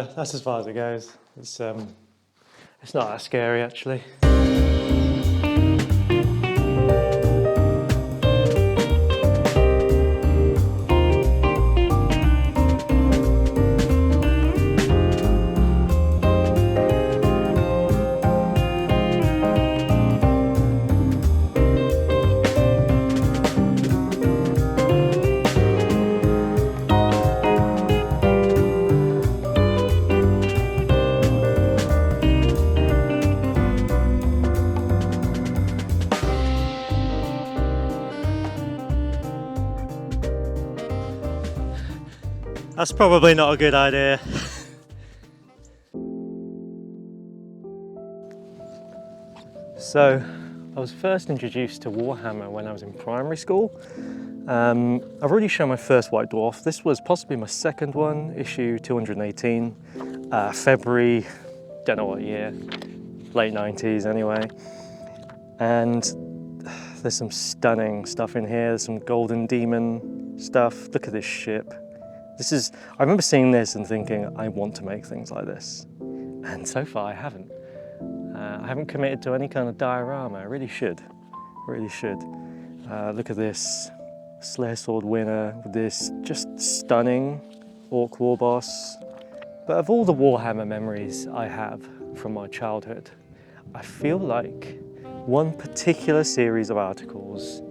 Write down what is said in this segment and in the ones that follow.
So that's as far as it goes. It's not that scary actually. That's probably not a good idea. So, I was first introduced to Warhammer when I was in primary school. I've already shown my first White Dwarf. This was possibly my second one, issue 218, February, don't know what year, late 90s anyway. And there's some stunning stuff in here, there's some Golden Demon stuff. Look at this ship. I remember seeing this and thinking, I want to make things like this. And so far I haven't. I haven't committed to any kind of diorama. I really should, really should. Look at this Slayer Sword winner with this just stunning Orc War Boss. But of all the Warhammer memories I have from my childhood, I feel like one particular series of articles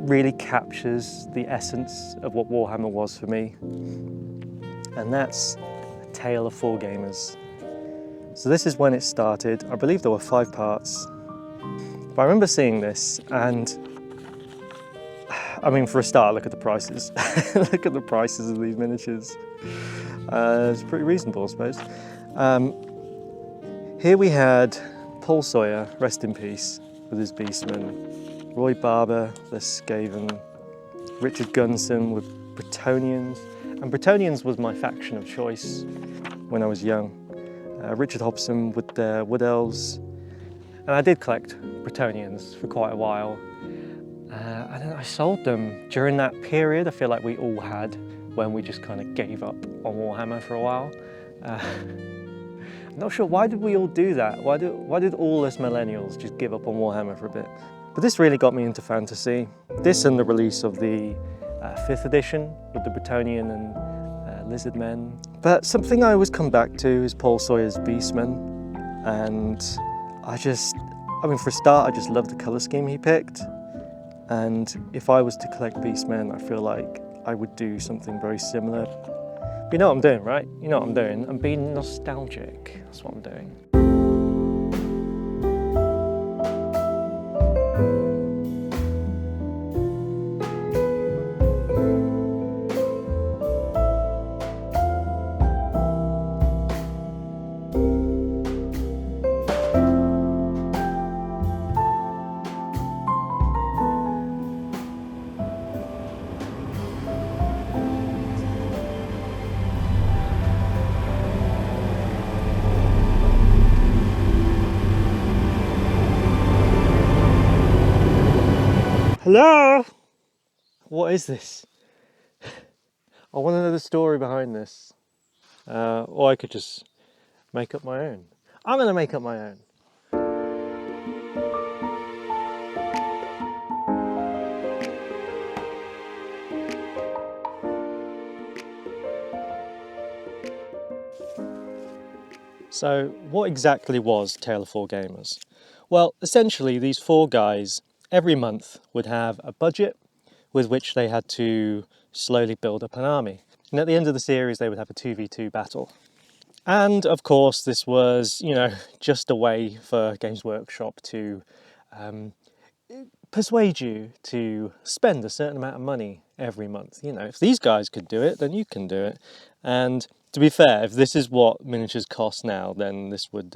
really captures the essence of what Warhammer was for me. And that's A Tale of Four Gamers. So this is when it started. I believe there were 5 parts. But I remember seeing this and, I mean, for a start, look at the prices. Look at the prices of these miniatures. It's pretty reasonable, I suppose. Here we had Paul Sawyer, rest in peace, with his Beastman. Roy Barber, the Skaven, Richard Gunson with Bretonnians, and Bretonnians was my faction of choice when I was young. Richard Hobson with the Wood Elves, and I did collect Bretonnians for quite a while. And then I sold them during that period I feel like we all had when we just kind of gave up on Warhammer for a while. I'm not sure, why did we all do that? Why did all us millennials just give up on Warhammer for a bit? But this really got me into fantasy. This and the release of the 5th edition with the Bretonnian and Lizard Men. But something I always come back to is Paul Sawyer's Beastman. And I mean, for a start, I just love the colour scheme he picked. And if I was to collect Beastmen, I feel like I would do something very similar. But you know what I'm doing, right? You know what I'm doing? I'm being nostalgic. That's what I'm doing. Hello? What is this? I want to know the story behind this. Or I could just make up my own. I'm going to make up my own. So, what exactly was Tale of Four Gamers? Well, essentially these 4 guys every month would have a budget with which they had to slowly build up an army. And at the end of the series, they would have a 2v2 battle. And of course, this was, you know, just a way for Games Workshop to persuade you to spend a certain amount of money every month. You know, if these guys could do it, then you can do it. And to be fair, if this is what miniatures cost now, then this would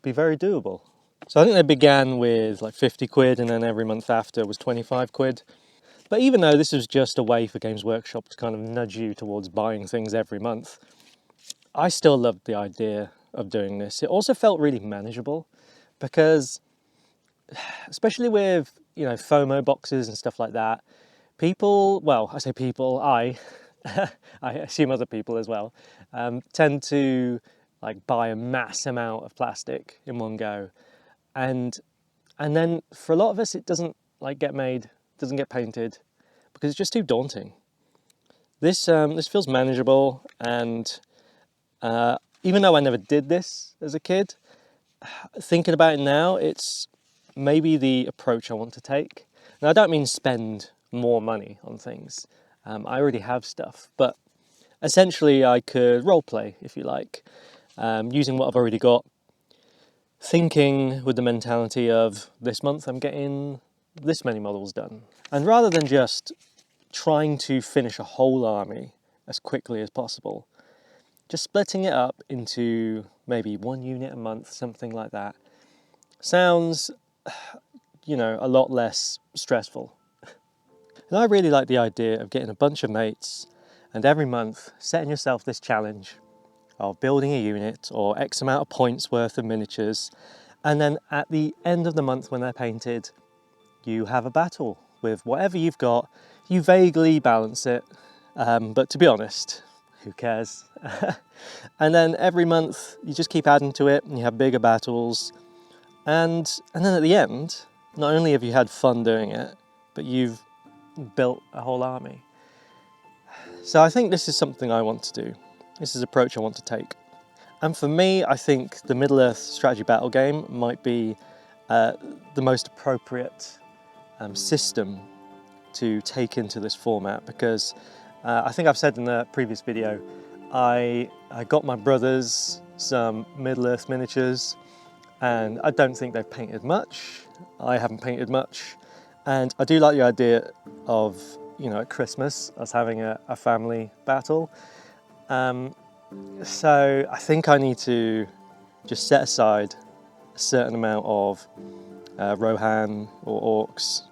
be very doable. So I think they began with like 50 quid and then every month after was 25 quid. But even though this was just a way for Games Workshop to kind of nudge you towards buying things every month, I still loved the idea of doing this. It also felt really manageable because, especially with, you know, FOMO boxes and stuff like that, people, well, I say people, I I assume other people as well, tend to like buy a mass amount of plastic in one go, and then for a lot of us it doesn't like get made, doesn't get painted, because it's just too daunting. This feels manageable, and even though I never did this as a kid, thinking about it now, it's maybe the approach I want to take. Now I don't mean spend more money on things. I already have stuff, but essentially I could roleplay, if you like, using what I've already got, thinking with the mentality of this month I'm getting this many models done. And rather than just trying to finish a whole army as quickly as possible, just splitting it up into maybe 1 unit a month, something like that, sounds, you know, a lot less stressful. And I really like the idea of getting a bunch of mates and every month setting yourself this challenge of building a unit or X amount of points worth of miniatures, and then at the end of the month when they're painted, you have a battle with whatever you've got. You vaguely balance it, but to be honest, who cares? And then every month you just keep adding to it and you have bigger battles, and then at the end, not only have you had fun doing it, but you've built a whole army. So I think this is something I want to do. This is an approach I want to take. And for me, I think the Middle-earth strategy battle game might be the most appropriate system to take into this format, because I think I've said in the previous video, I got my brothers some Middle-earth miniatures, and I don't think they've painted much. I haven't painted much, and I do like the idea of, you know, at Christmas, us having a family battle. So I think I need to just set aside a certain amount of Rohan or Orcs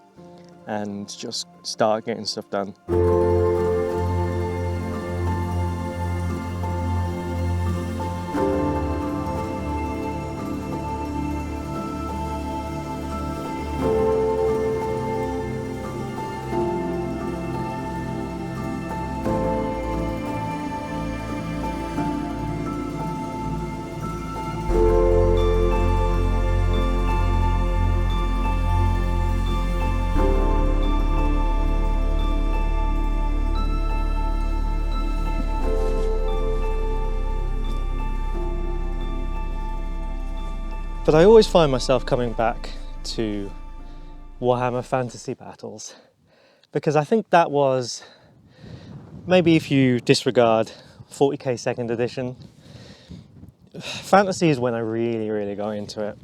and just start getting stuff done. But I always find myself coming back to Warhammer Fantasy battles, because I think that was, maybe if you disregard 40k second edition, Fantasy is when I really got into it.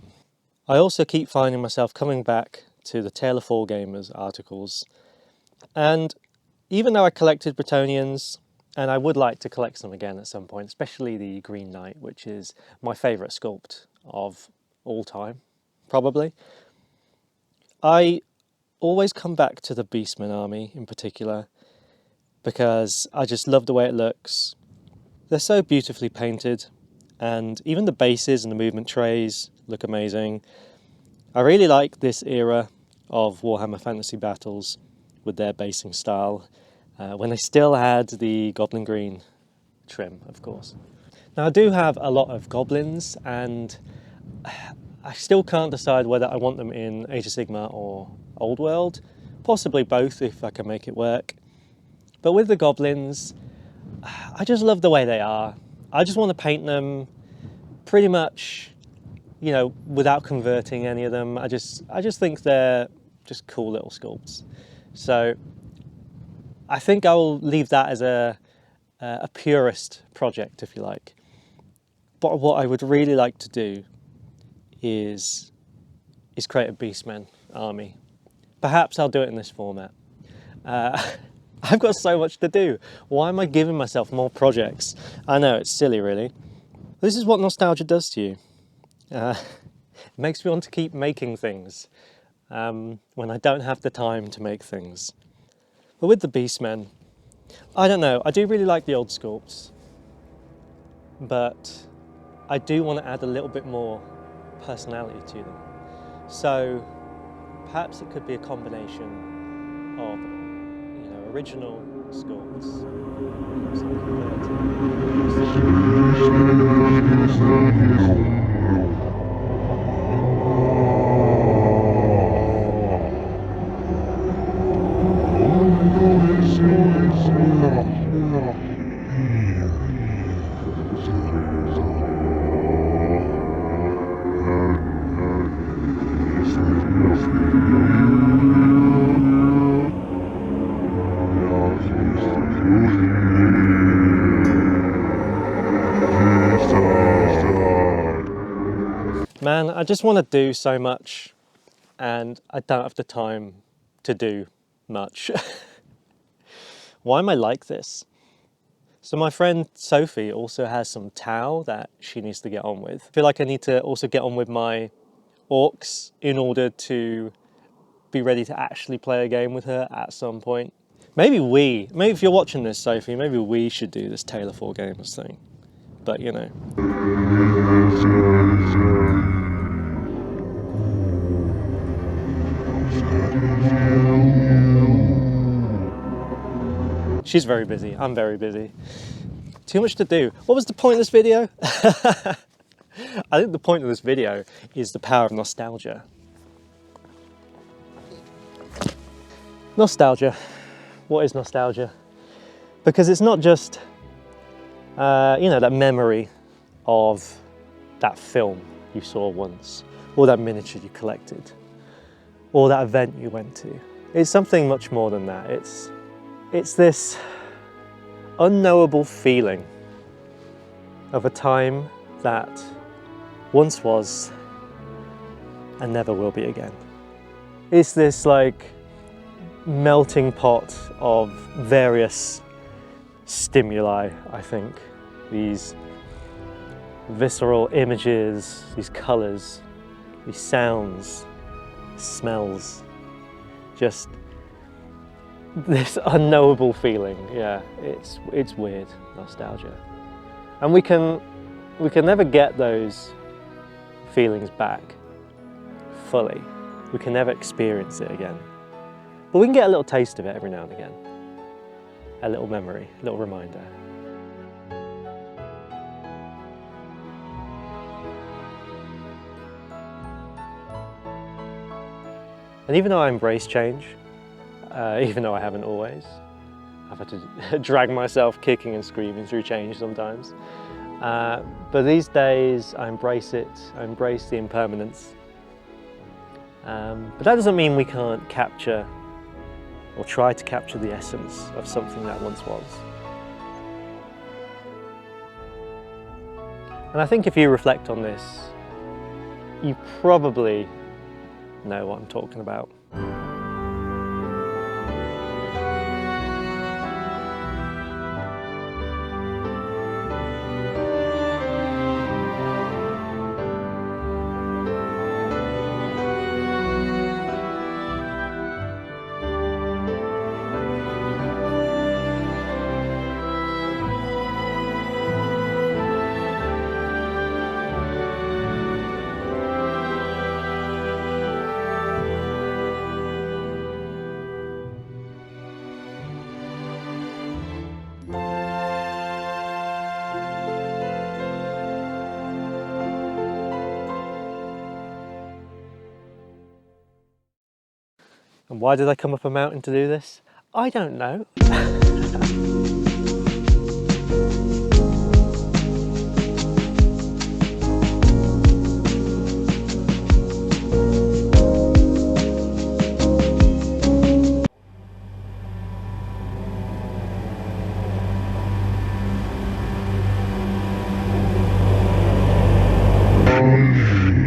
I also keep finding myself coming back to the Tale of Four Gamers articles, and even though I collected Bretonnians, and I would like to collect some again at some point, especially the Green Knight, which is my favourite sculpt of all time, probably. I always come back to the Beastman army in particular, because I just love the way it looks. They're so beautifully painted, and even the bases and the movement trays look amazing. I really like this era of Warhammer Fantasy battles with their basing style, when they still had the Goblin Green trim, of course. Now I do have a lot of goblins, and I still can't decide whether I want them in Age of Sigmar or Old World, possibly both if I can make it work. But with the goblins, I just love the way they are. I just want to paint them pretty much, you know, without converting any of them. I just think they're just cool little sculpts. So I think I will leave that as a purist project, if you like. But what I would really like to do is create a Beastman army. Perhaps I'll do it in this format. I've got so much to do. Why am I giving myself more projects? I know, it's silly really. This is what nostalgia does to you. It makes me want to keep making things when I don't have the time to make things. But with the Beastmen, I don't know, I do really like the old sculpts, but I do want to add a little bit more personality to them. So perhaps it could be a combination of, you know, original Scores. Man, I just want to do so much and I don't have the time to do much. Why am I like this? So my friend Sophie also has some Tau that she needs to get on with. I feel like I need to also get on with my orcs in order to be ready to actually play a game with her at some point. Maybe if you're watching this, Sophie, maybe we should do this Taylor 4 Gamers thing. But you know. She's very busy, I'm very busy. Too much to do. What was the point of this video? I think the point of this video is the power of nostalgia. Nostalgia. What is nostalgia? Because it's not just, you know, that memory of that film you saw once, or that miniature you collected, or that event you went to. It's something much more than that. It's this unknowable feeling of a time that once was and never will be again. It's this like melting pot of various stimuli, I think. These visceral images, these colours, these sounds, smells, just this unknowable feeling. Yeah, it's weird, nostalgia. And we can never get those feelings back fully. We can never experience it again. But we can get a little taste of it every now and again. A little memory, a little reminder. And even though I embrace change, even though I haven't always, I've had to drag myself kicking and screaming through change sometimes. But these days I embrace it, I embrace the impermanence. But that doesn't mean we can't capture or try to capture the essence of something that once was. And I think if you reflect on this, you probably know what I'm talking about. And why did I come up a mountain to do this? I don't know.